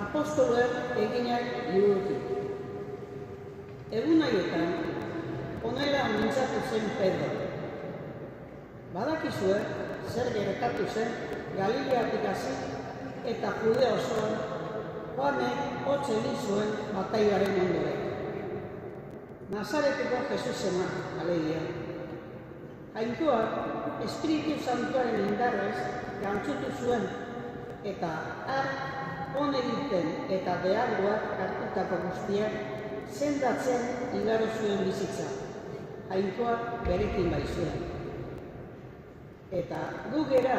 Apostoloek eginak liburutik. Egun haietan, onera mintzatu zen Pedro. Badakizue zer gertatu zen Galileatik hasi eta Judea osoan, Joanek hotz egin zuen batailaren ondoren. Nazareteko Jesusena, alegia. Jainkoak Espiritu Santuaren indarrez gantzutu zuen, eta on egiten eta beharduak hartutako guztiak sendatzen igaro zuen bizitza. Jainkoak berekin baizuen. Eta gu gera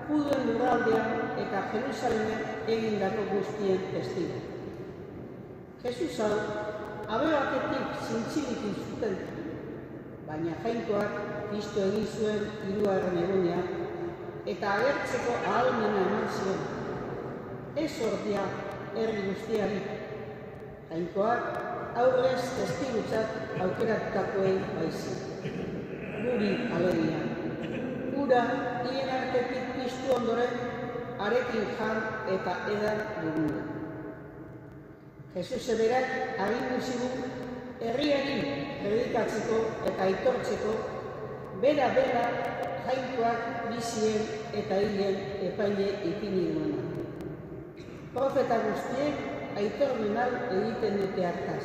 Juduen lurraldean eta Jerusalemen egindako guztien testigu. Jesus hau, habe batetik zintzilik zuten, baina jainkoak Kristo egin zuen 3. egunean, eta agertzeko ahalmena eman zion. Ez ordia herri guztiari. Jainkoak aurrez testigutzat aukeratutakoei baizik. Guri alegia. Gura hien artetik piztu ondoren, arekin jan eta edan duguna. Jesus berak agindu zigun herriari predikatzeko eta aitortzeko, bera jainkoak bizien eta hilen epaile ipini duena. Profeta guztiek aitormen hau egiten dute hartaz.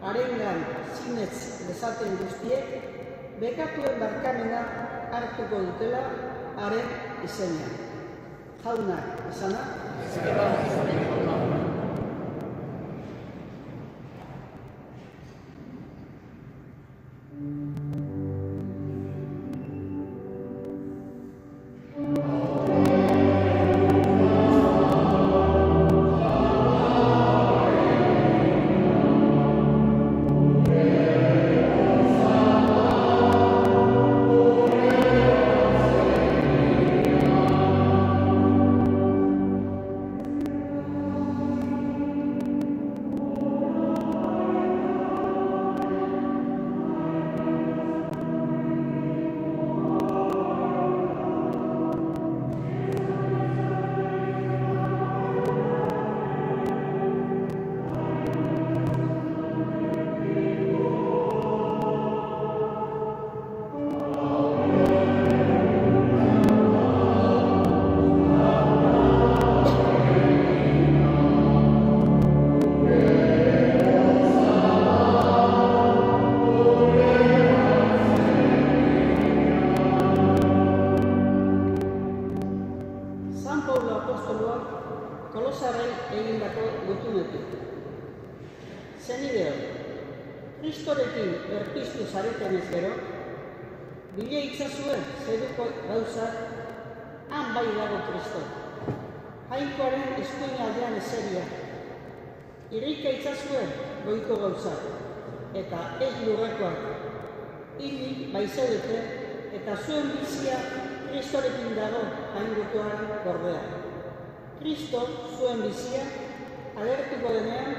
Harengan sinetz dezaten guztiek, bekatuen barkamena hartuko dutela haren izenean. Jaunak, esana? Kristorekin berpiztu zaretenez gero, bile itzazue zeruko gauzak, han bai dago Kristo. Jainkoaren eskuin aldean ezeria. Irrika itzazue goiko gauzak, eta ez lurrekoak. Hilik baizaudete eta zuen bizia Kristorekin dago jaingokoaren gordea. Kristo zuen bizia agertuko denean,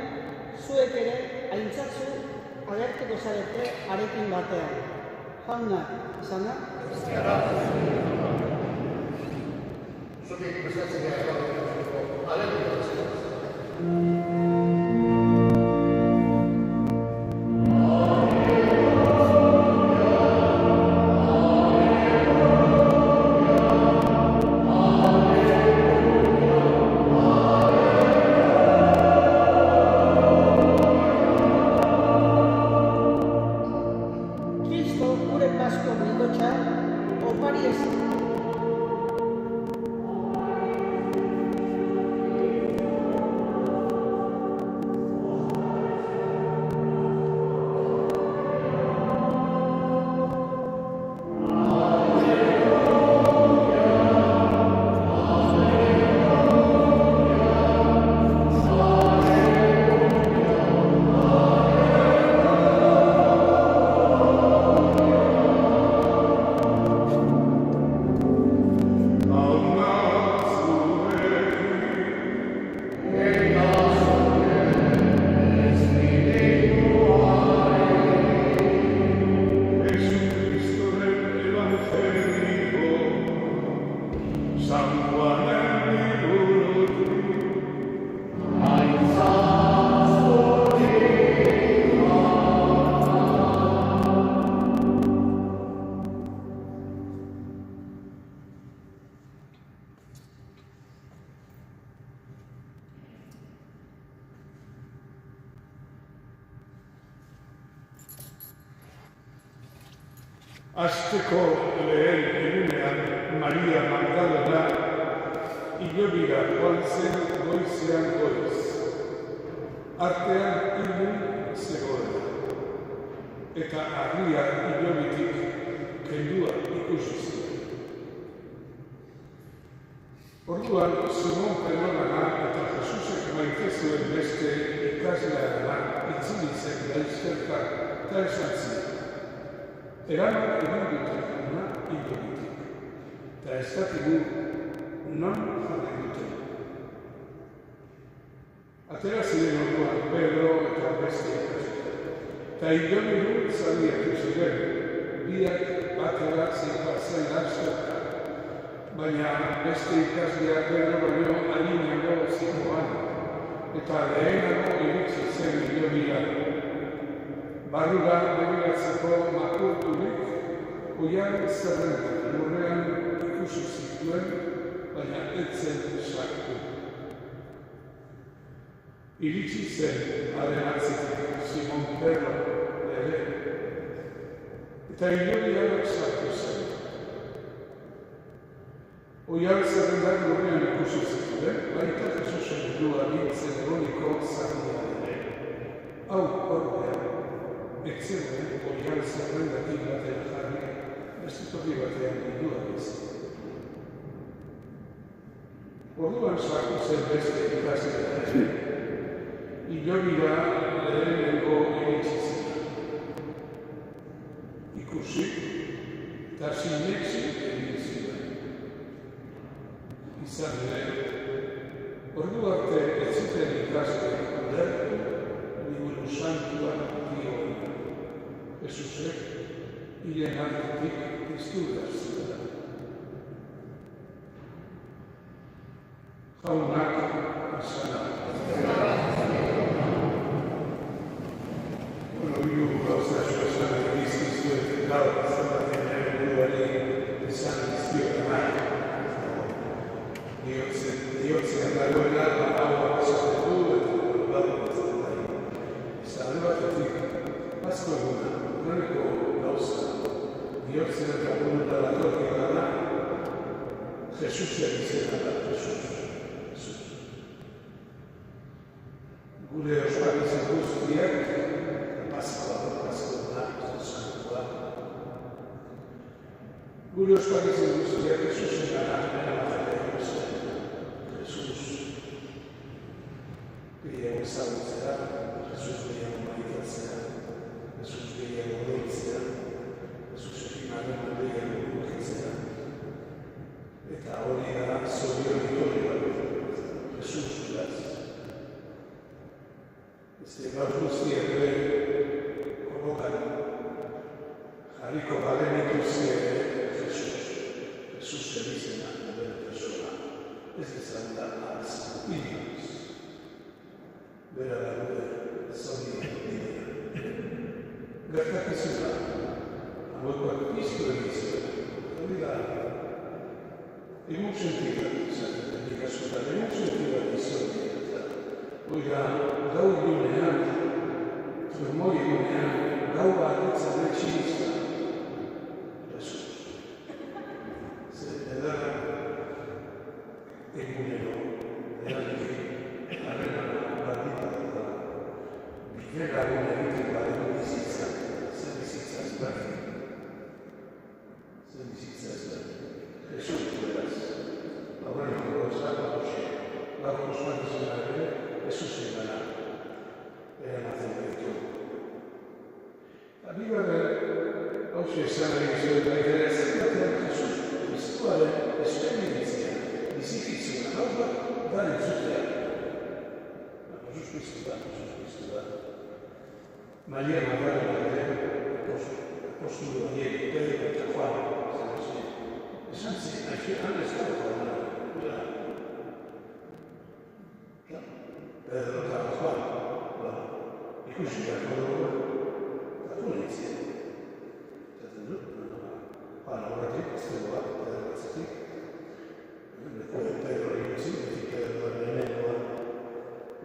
zuek ere aintzatzu agertuko zarete harekin batean. Jaunak, esana? Zutik prestatzen gara agertuko zarete. Asteko lehen egunean Maria Magdalena hilobira joan zen goizean goiz. Artean ilun zegoela. Eta argia hilobitik kendua ikusi zuen. Orduan, Simon Pedrogana eta Jesusek maite zuen beste ikaslearena itzuli zen laizterka eta esan ziren. Eraman egin dute jauna hilobitik, eta ez dakigu non jarri duten. Atera ziren orduan Pedro eta beste ikasle. Eta hilobiru zabiatu ziren, biak batera zipazen laizterka. Baina beste ikaslea Pedro baino adinago zikoan, eta lehenago iritsi zen hilobira. Barrura begiratzeko makurturik, oian zerrendak lurrean ikusi zituen, baina ez zen sartu. Iritsi zen haren atzetik Simon Pedro ere, eta hilobira sartu zen. Oian zerrendak lurrean ikusi zituen, baita Jesusen du agintzen egoniko zaila ere. Hau ordea, etzegoen oian zerrendatik batean jarri, beste toki batean bildua bizit. Orduan sartu zen beste ikaslea ere, hilobira lehenengo iritsi zen. Ikusi, eta sinetsi egin ziren. Izan ere, ordu arte ez zuten ikasleek ulertu liburu santuan dioena. Jesusek hilen artetik piztu behar zuen. Jaunak asana. Hiru gauza esan egizkizuet gaur zabaten buruari esan dizkioenak. Diotzean dagoela, hau esaten du eta badu ezaten da. Izan batetik, asko eguna, noleko gauza, diotzen eta buruta datorki dara, Jesusen izena da, Jesus. Gure ospakizan guztiak, Paskoa da, Santua. Gure ospakizan guztiak Jesusen gara, gehiago ezagutzea, Jesus gehiago maitatzea, Jesus gehiago deitzea, Jesusekin harreman gehiago bukitzea. Eta hori da zorion itorri bat, Jesus beraz. Beste gaur guztiak ere kolokan jarriko balenik ere Jesus. Jesusen izena nobel persona. Ez izan da az, inoiz. Bera da gure zorion bidea. Gertakizuna, hauekoak piztu egitzea. Hori da, egun sentidak izaten nik askotan, egun sentidak izaten. Oiga, gau gunean, tremoi gunean, gau bat etzan etxinizta. Jesus. Zer edara, egunero, eratik, harrenako bardita da. Bidera gune egiten badeko bizitza, zer bizitza ez berdin. Zer bizitza ez berdin. Jesus beraz. Aurreneko gauzak badoxe. Gaur osmak izena ere, Jesusen gara. Eramaten gaitu. Bigarren, hauxe esan egin zuen baitera zergatean Jesus Kristuaren esperientzia, bizikitzuna, hau bat, da entzutea. Jesus Kristu da. Maria Magdalena ere, apostulu horiek, Pedro eta Juan, esan zen, han ez dago Juan. Pedro eta Juan, ikusi beharko dugu, eta politzia. Zaten du, Juan horretik, ez dugu bat, Pedro batzatik. Pedro ikusi, betik Pedro lehenengoa,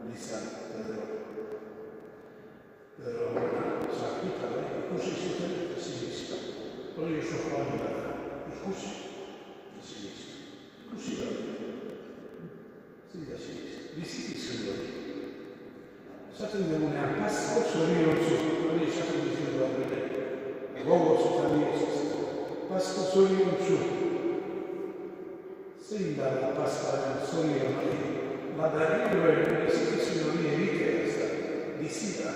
Lizan, Pedro. Pedro horrena, sartuta, ikusi zuten, zinizka. hori oso joan da. Ikusi, ziniz. Ikusi da. Zin da ziniz. Bizitizun hori. Esaten dugunean, pasko zoriontsu, hori esaten dizun da bere. Gogoz eta mirezuz. Pasko zoriontsu. Zein da la paskaren zorion hori. Badarrioen bizitizun hori egitea ez da. Bizita,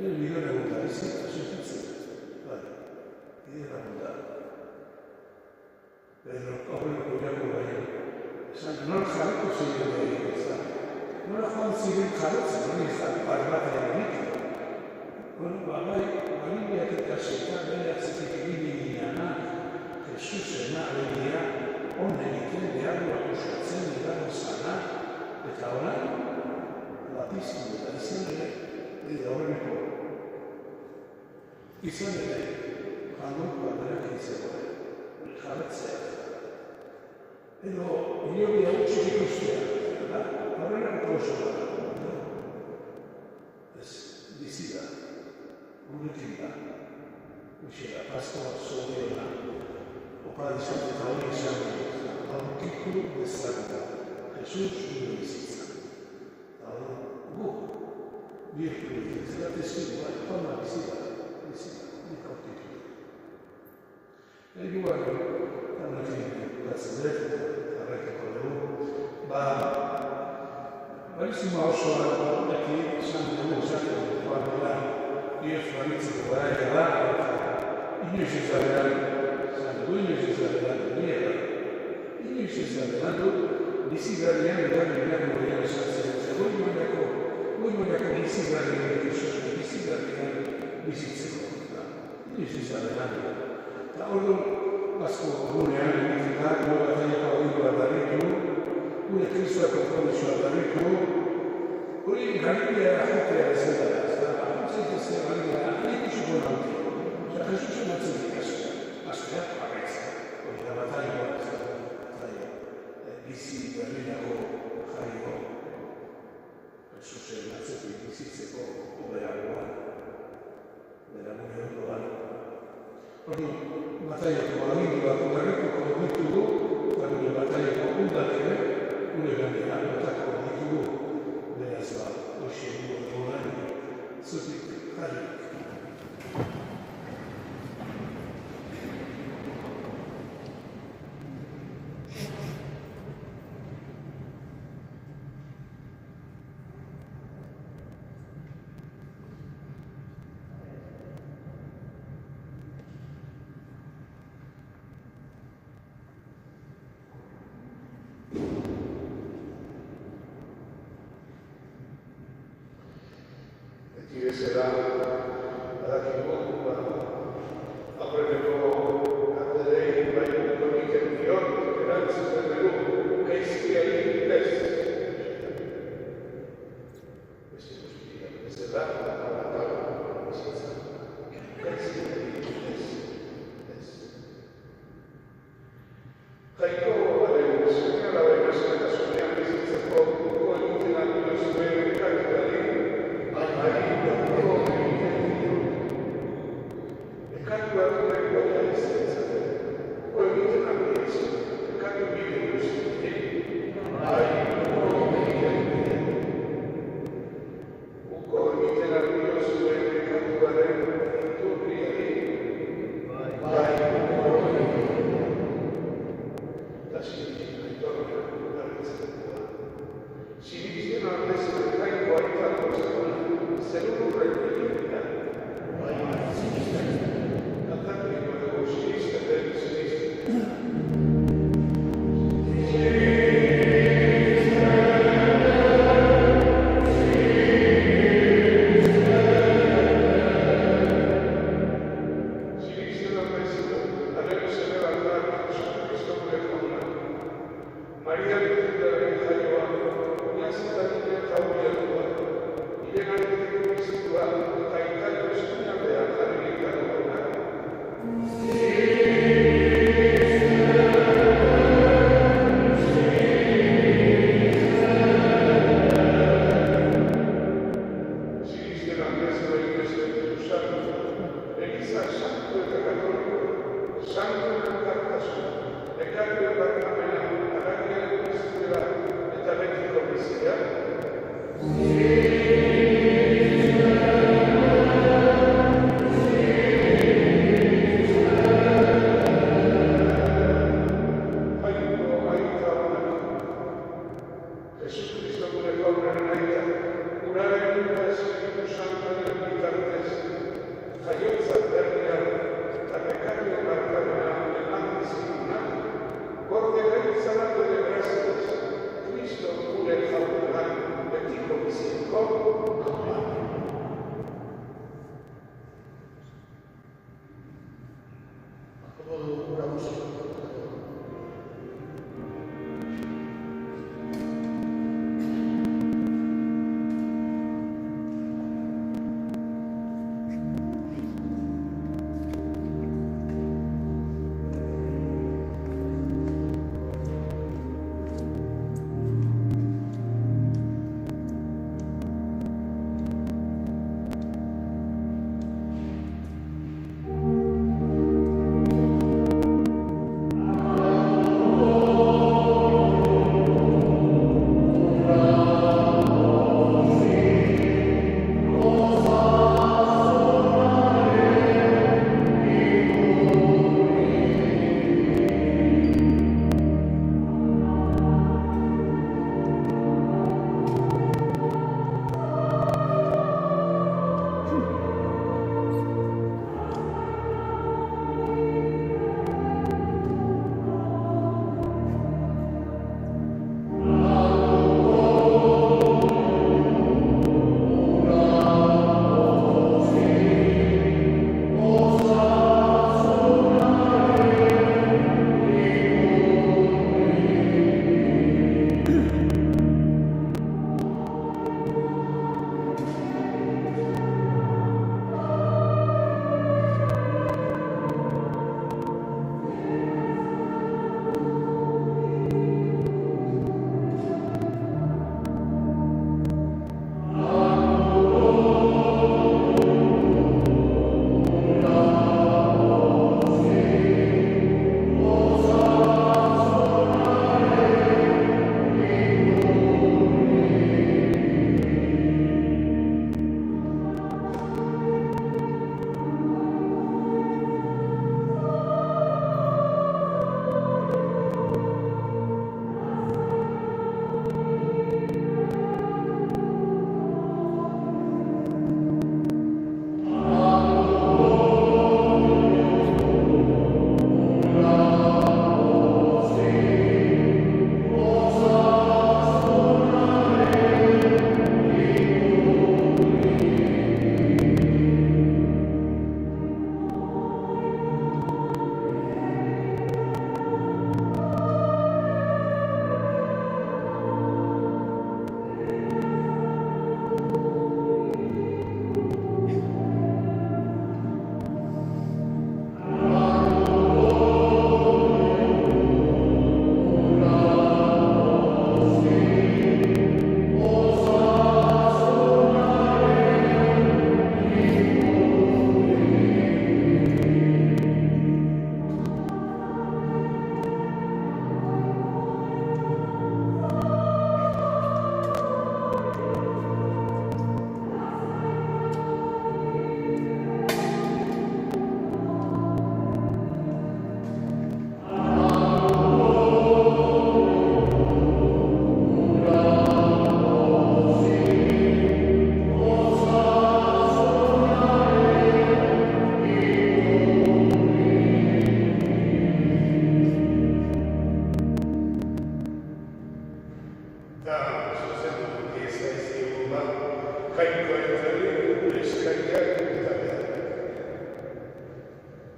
nire bidon egun da, bizita, sentitzen. Bidera egun da. Pedro, aurreko jako baino. Esan, nola jarriko ziren egin ez da. Nola joan ziren jarretzen, hori ez da, barbatea egiten. Bai, balibiak eta setan bere atzetik egin gineana, Jesusena alegia, on egiten beharduak usatzen edan zana, eta orain, lapiztu eta izan ere, horreneko. Izan ere, jangoiko alderak izan jarretzea. Edo, inori hau txik ikustea, horrenako oso da. Ez, bizida, gurekin da. Uxera, paskoa zoriona, opa dizat eta hori esan dira. Aurkiku bezala, Jesus gure bizitza. Birkul, zera testigoa, toma bizita, nik aurkitu. Eguan, honekin bukatzen dut, jarraituko dugu. Barizima osoa, eki, esan dugu, esaten joan dela, inoz baritzeko gara eta inoz izaberan, inoz izaberan du, bizigarrian eta bigarren horian esatzen. Goi mailako bizigarrian bizitzeko. Inoz izaberan. Eta ordu, asko gurean egiten da, gure bataiako aginduak darritu, gure kristuak konpromisoak darritu, hori garibia jotea ez da, zaitezea garibia, nik usuko naute. Osa, Jesusen atzetik astea, bagaitza. Hori da bataiako bizi berriako jaio. Jesusen atzetik bizitzeko hobeagoan, bera gure ondoan. Hori, bataiako aginduak garrituko ditugu, eta gure bataiako undak ere, gure gandera batako ditugu. Beraz ba, hoxe dugu egoan, zutik jarrik. Bezala, badakigu, aurreneko galderei baino egiten dion, erantzuten dugu, gaizkiari ez. Beste guztia, bezala, gaizkiari ez. Jaiko badegu, zenera benaskatasunean bizitzeko, egiten aldo zuen kakitari, Thank you. bizitzeko aukera.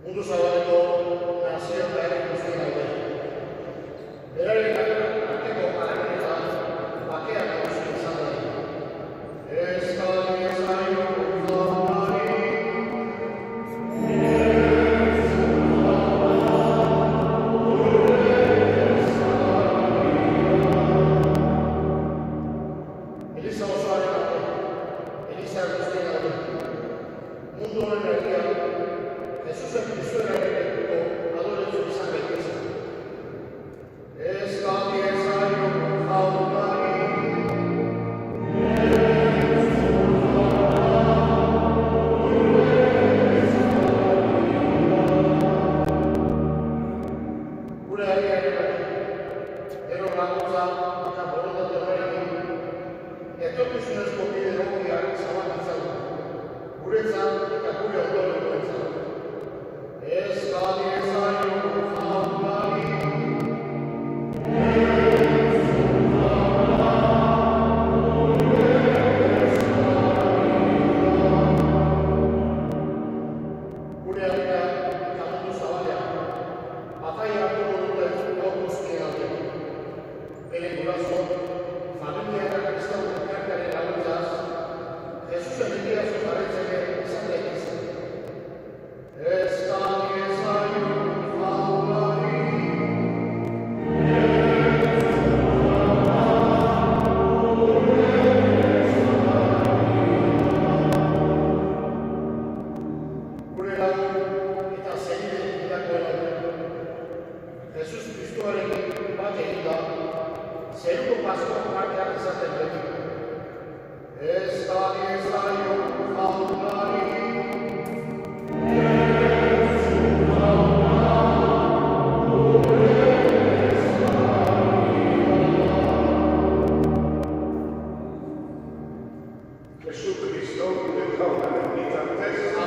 Mundu zabaleko nazioen garen guztien alde. Beraren arteko alaketan bakea nagusi izan da. Ez da zaino uzonari. Eliza osoaren alde. Eliza guztien alde. Mundu honen erdia. Jesusen Cristoren adoretu izan 주주들에게 빠져있다. 새로운 파스포를 발표하는 사람들이 Estadio Faunari Gesù Cristo ritorna nella vita stessa.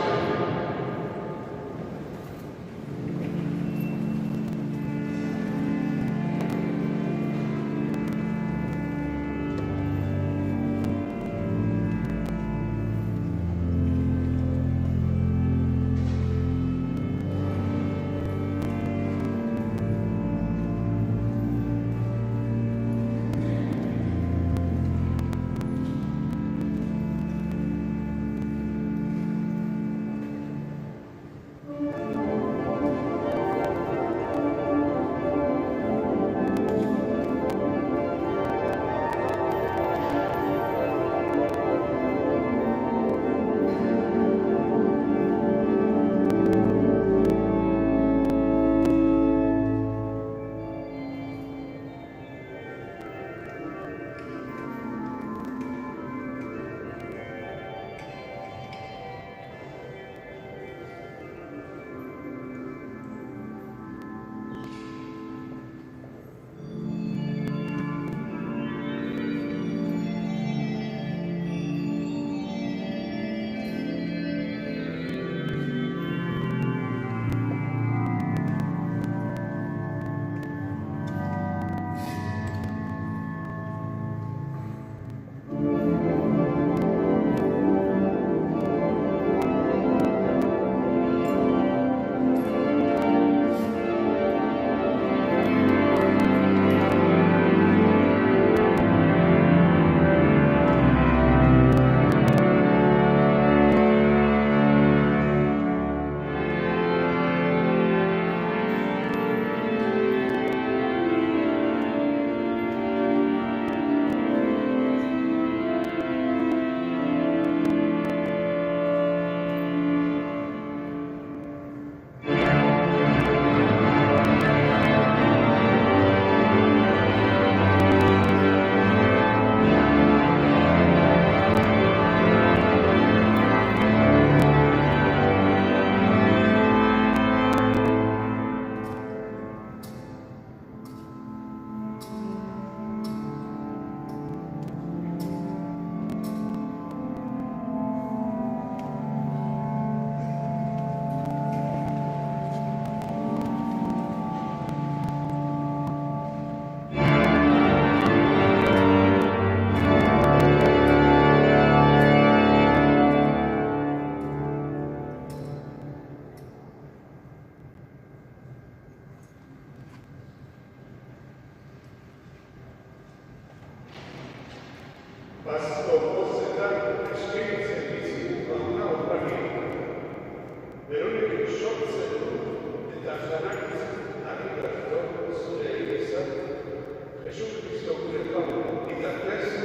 Pasto fosse dato esperienza di a una opera Veronique Schotze e Tarzanakis arrivato sulle Elisa e su Cristo pure di da presso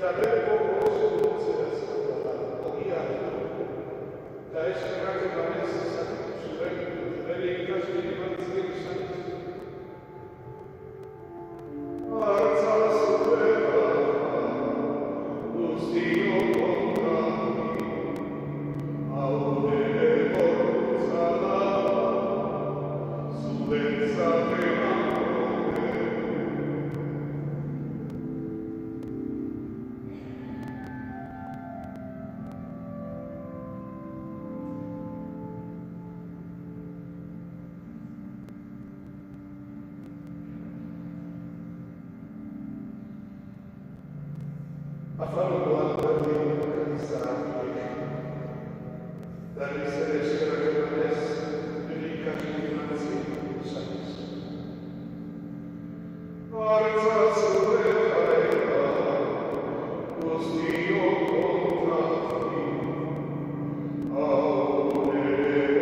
eta bere gogoz gutzera zaudala, ogia du. Eta ez erratzen banez ezagatu zuen, bere ikasbide batziek izan zen. Artza zuela, guztio kontrami, haure gortza da, zuentzat emango. Afarroan berri izan berriz ere eskerrak emanez, bere ikasbide batziek izan zen. Artza zuela, guztio kontrami, haure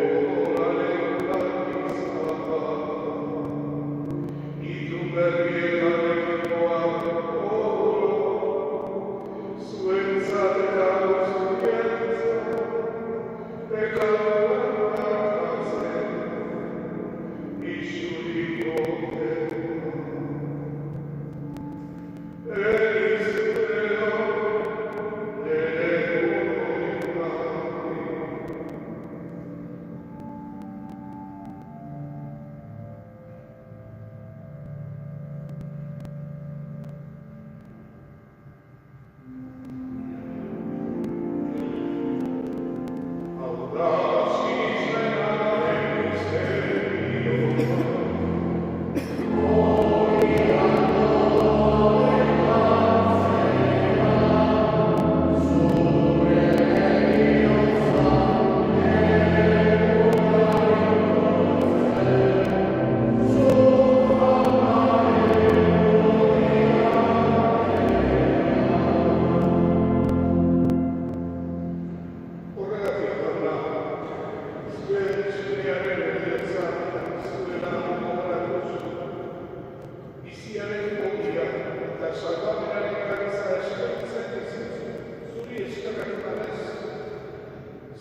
odolaren garbitzak, itu berrietan ekipoak zuentzat eta guztientzat, pekatuan hartzen, isuriko dena. Elizureo, ere oroinari.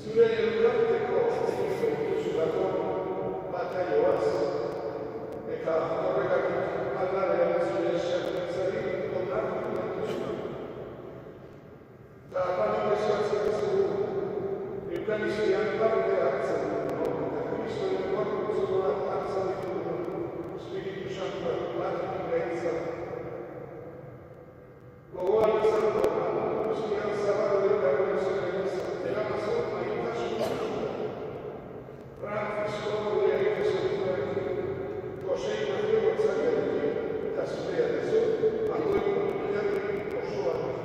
Zure elkarteko duzulako bataioaz, eta horregatik aldarean zure eserbitzari onartu dutuzula. Eta banik esatzen dugu, Eukaristian parte hartzen dugu, eta Kristoren gorputzuak hartzen dugu, Espiritu Santuak batik behintzat. Gogoan izan dugu, guztian zabaldu eta gure izan, eramazo Francisco de Efesotuarekin, Josei Mario Gonzalearekin, eta zurea dezu, alduen komunitatekin osoarekin.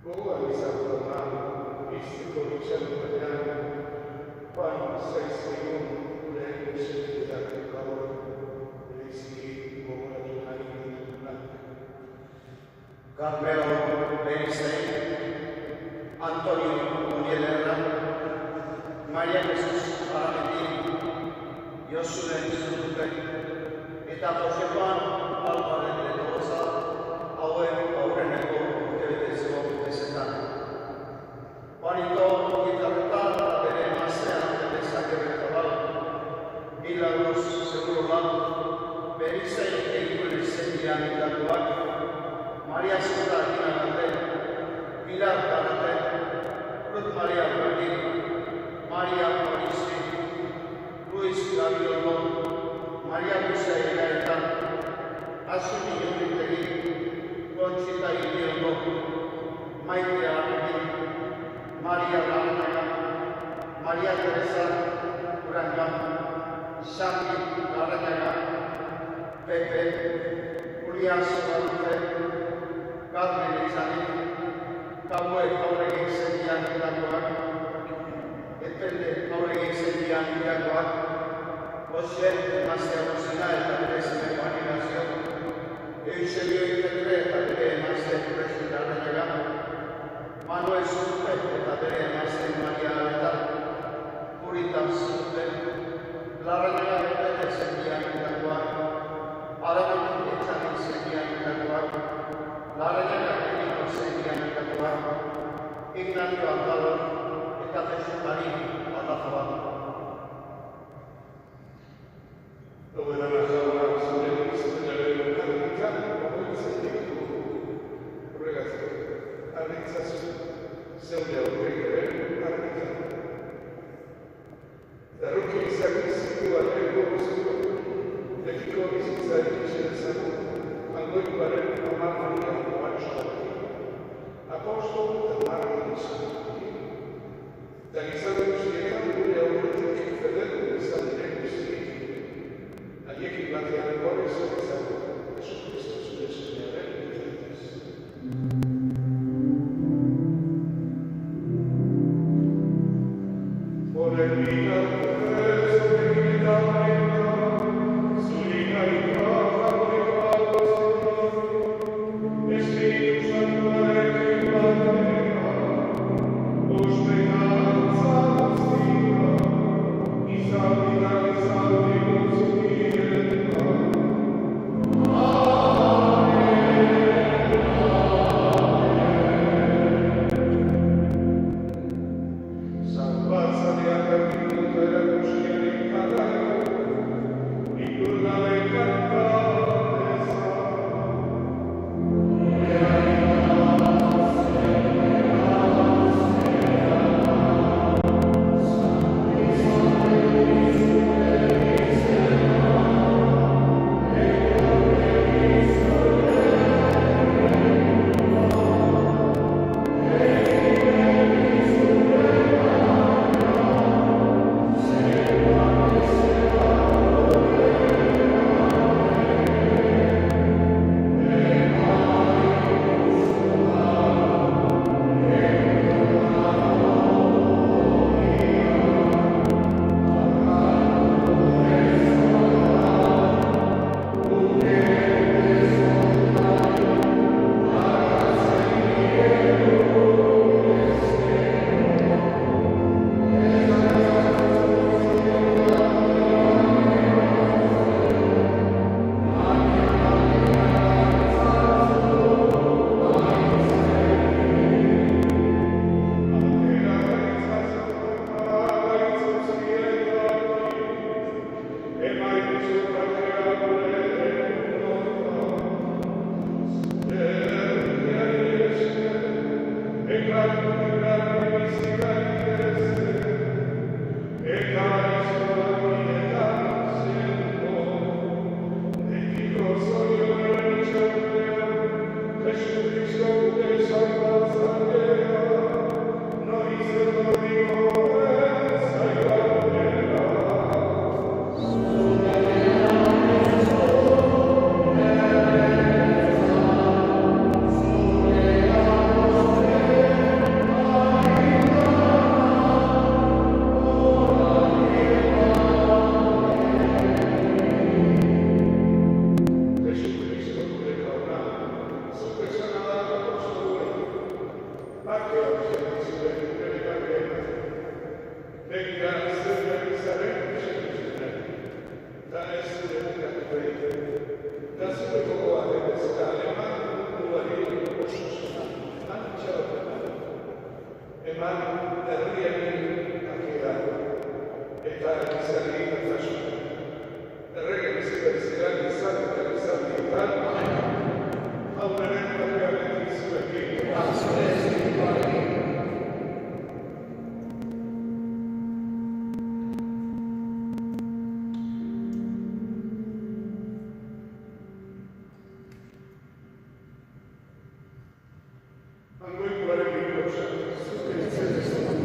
Gogoan izan duna, iztiko itxan batean, Juan 6:1 gure esentzioak gaur, bereizki gogoratu nahi ditunak. Carmelo Beristain, Antonio Muriel Herra, Maria Jesus Aramendi, Josune Zurdutek, eta Josepan Alvaren de Tolosa, hauen aurreneko urtebetezko bezetan. Juanito gitarreta eta bere emaztean dezakebetobal, Milagros Segurola, Beristain egin zendian indatuak, Maria Zura Ginagante, Pilar Garate, Ruth Maria Martín, Maria Morisi, Luis Gabilondo, Maria Luisa Igaeta, Asuni Yomitegi, Conchita Iriondo, Maite Araki, Maria Larnaga, Maria Teresa Uranga, Santi Larnaga, Pepe, Julián Sobalute, Carmen Elizani, Kaue Jauregin zendian irakoak, Epelde Jauregin zendian irakoak, Jose Emaztea Rosina eta bere zemeko animazio, Eusebio Itekre eta bere emazte Presu Larnaga, Manuel Zurte eta bere emazte Maria Areta, Puritan Zurte, Larnaga eta zendian irakoak, joan gaur eta fesutari aldazabal. Egueran jauna zure izenaren argitan, bagoitzen ditu horregatik. Argitzazu zeure aurreik ere argitan. Erruki izak izituaren gogoziko, dekiko bizitza ikusen ezagun, algoikoaren amarrian batxoarekin. Apostol eta martin izan. Eta gizarte guztietan gure aurretik federu izan diren guztiekin. Haiekin batean gorri zorrizago, Jesucristo zure semearen bitartez. Angoikoaren bikotzak, zuzten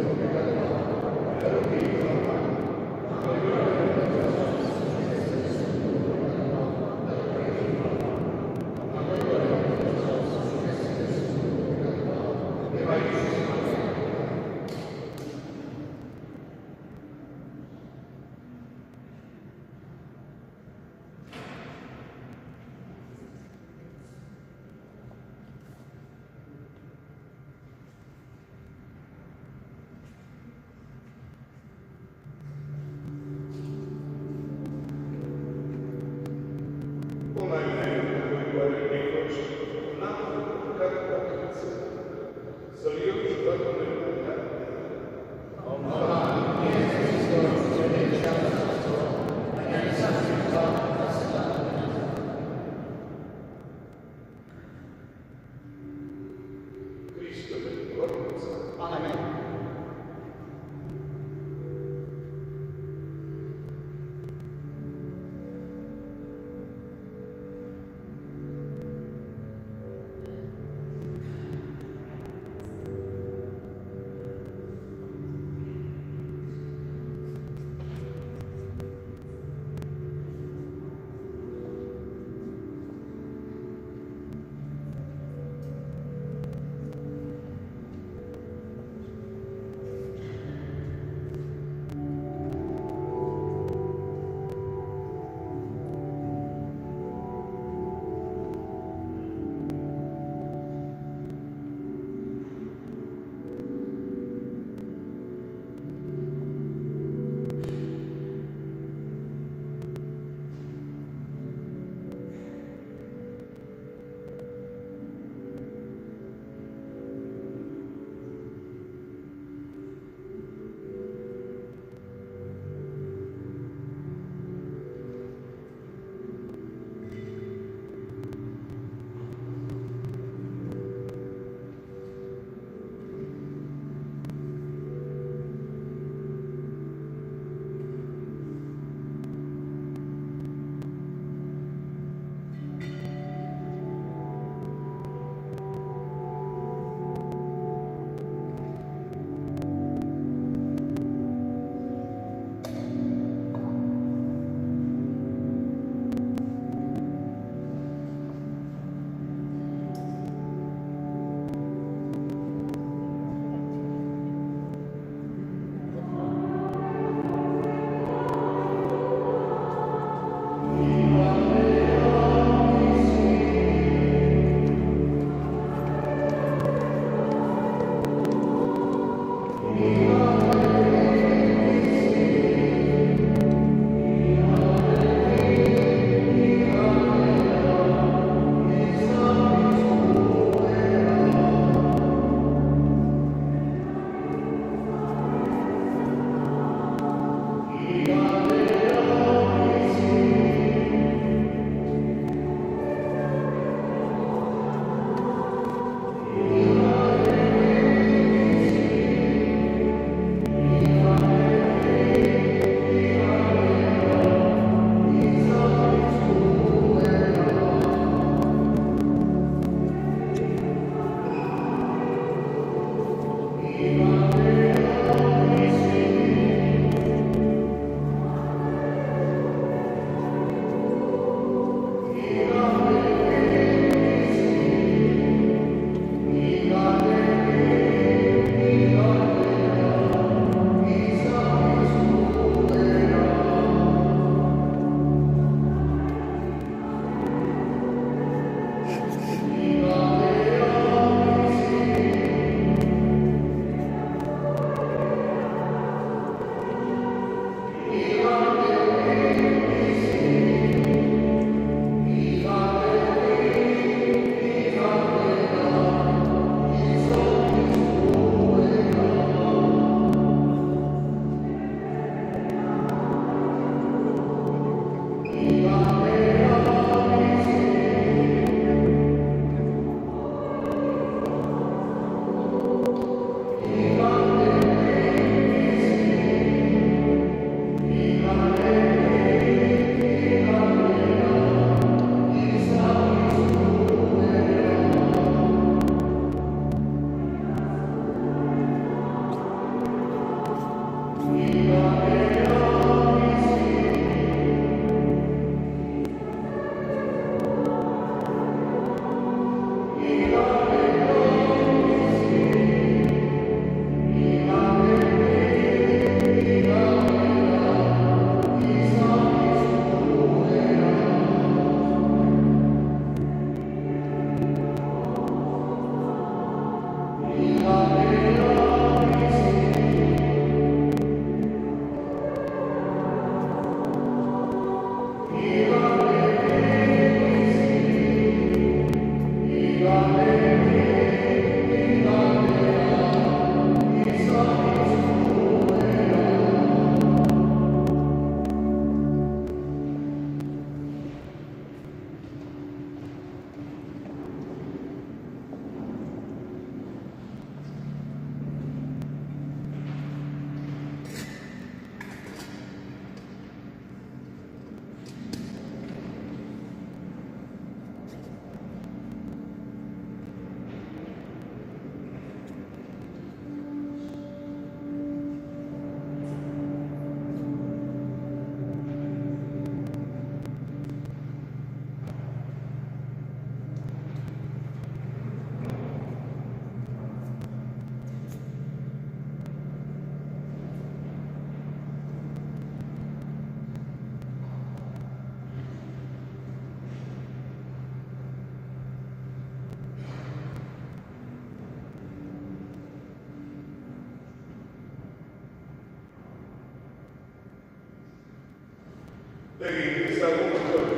Egin ezagun dut.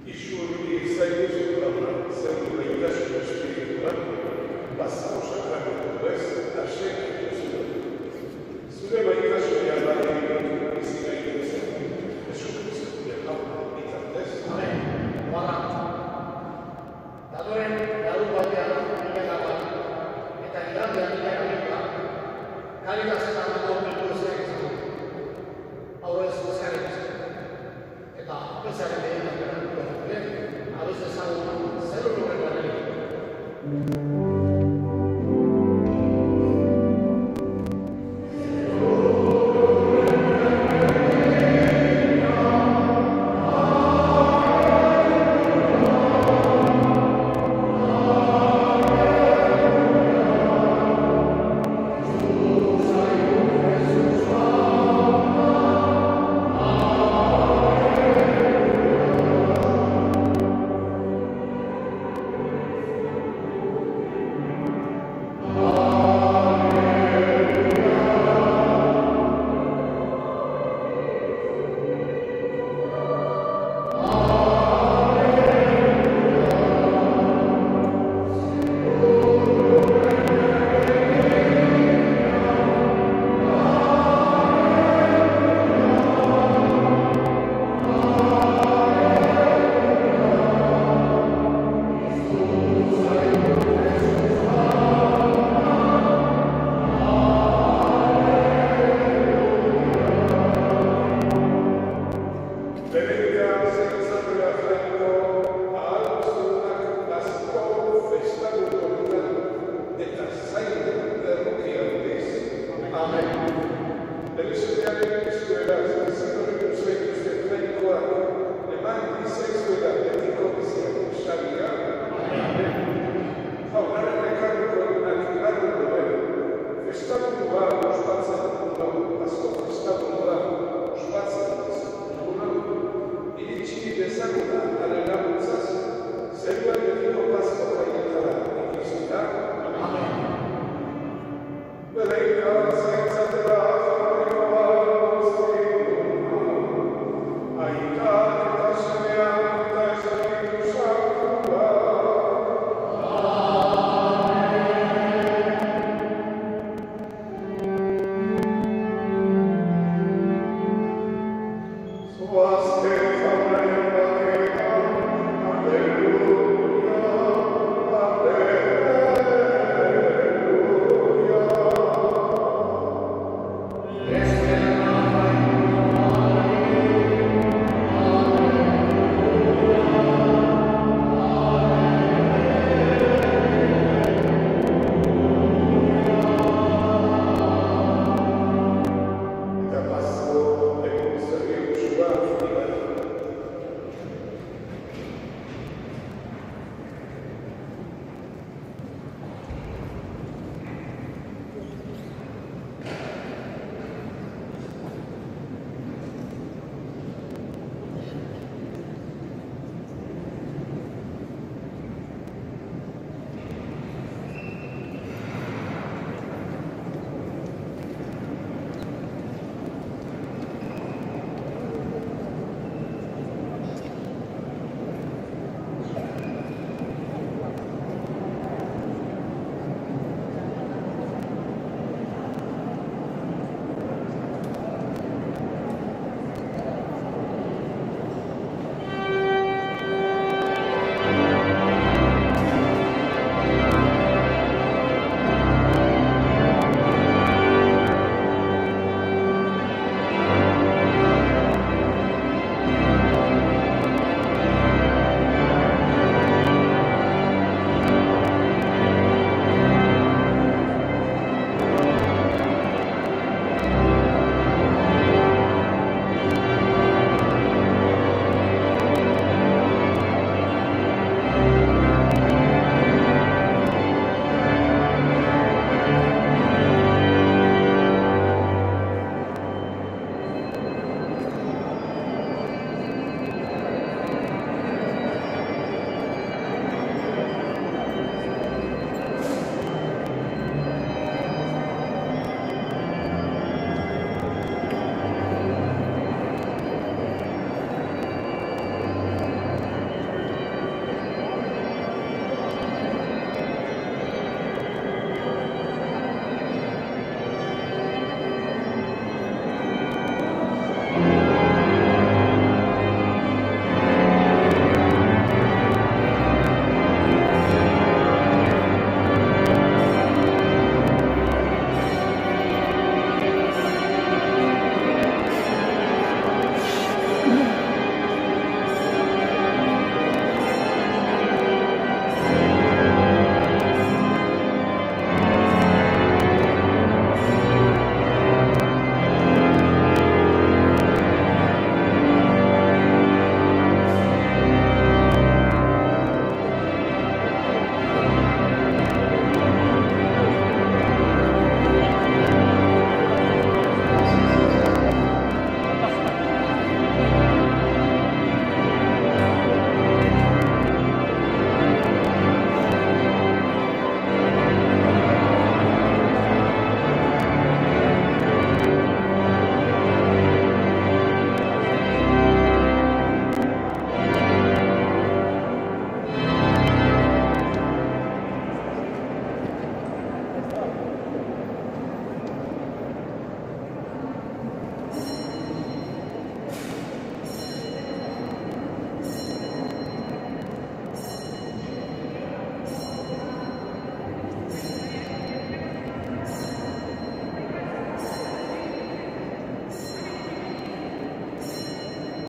Isurri zaituzko launa, zendu gaitasun espirituan, bazau sakramentu ez, asek dituzuen. Zure baitasun jarrari bizi gaitu zen, esukristu jauna, bitartez. Amen. Oaga. Datorren gadu batean eta gigantean ikaramika, kalitazetan dago berduzeak izan. Aurrez gozaren izan. Eta apesaren behinak berduzeak, abez ezagun zer horren garen. Zerua egiteko pasko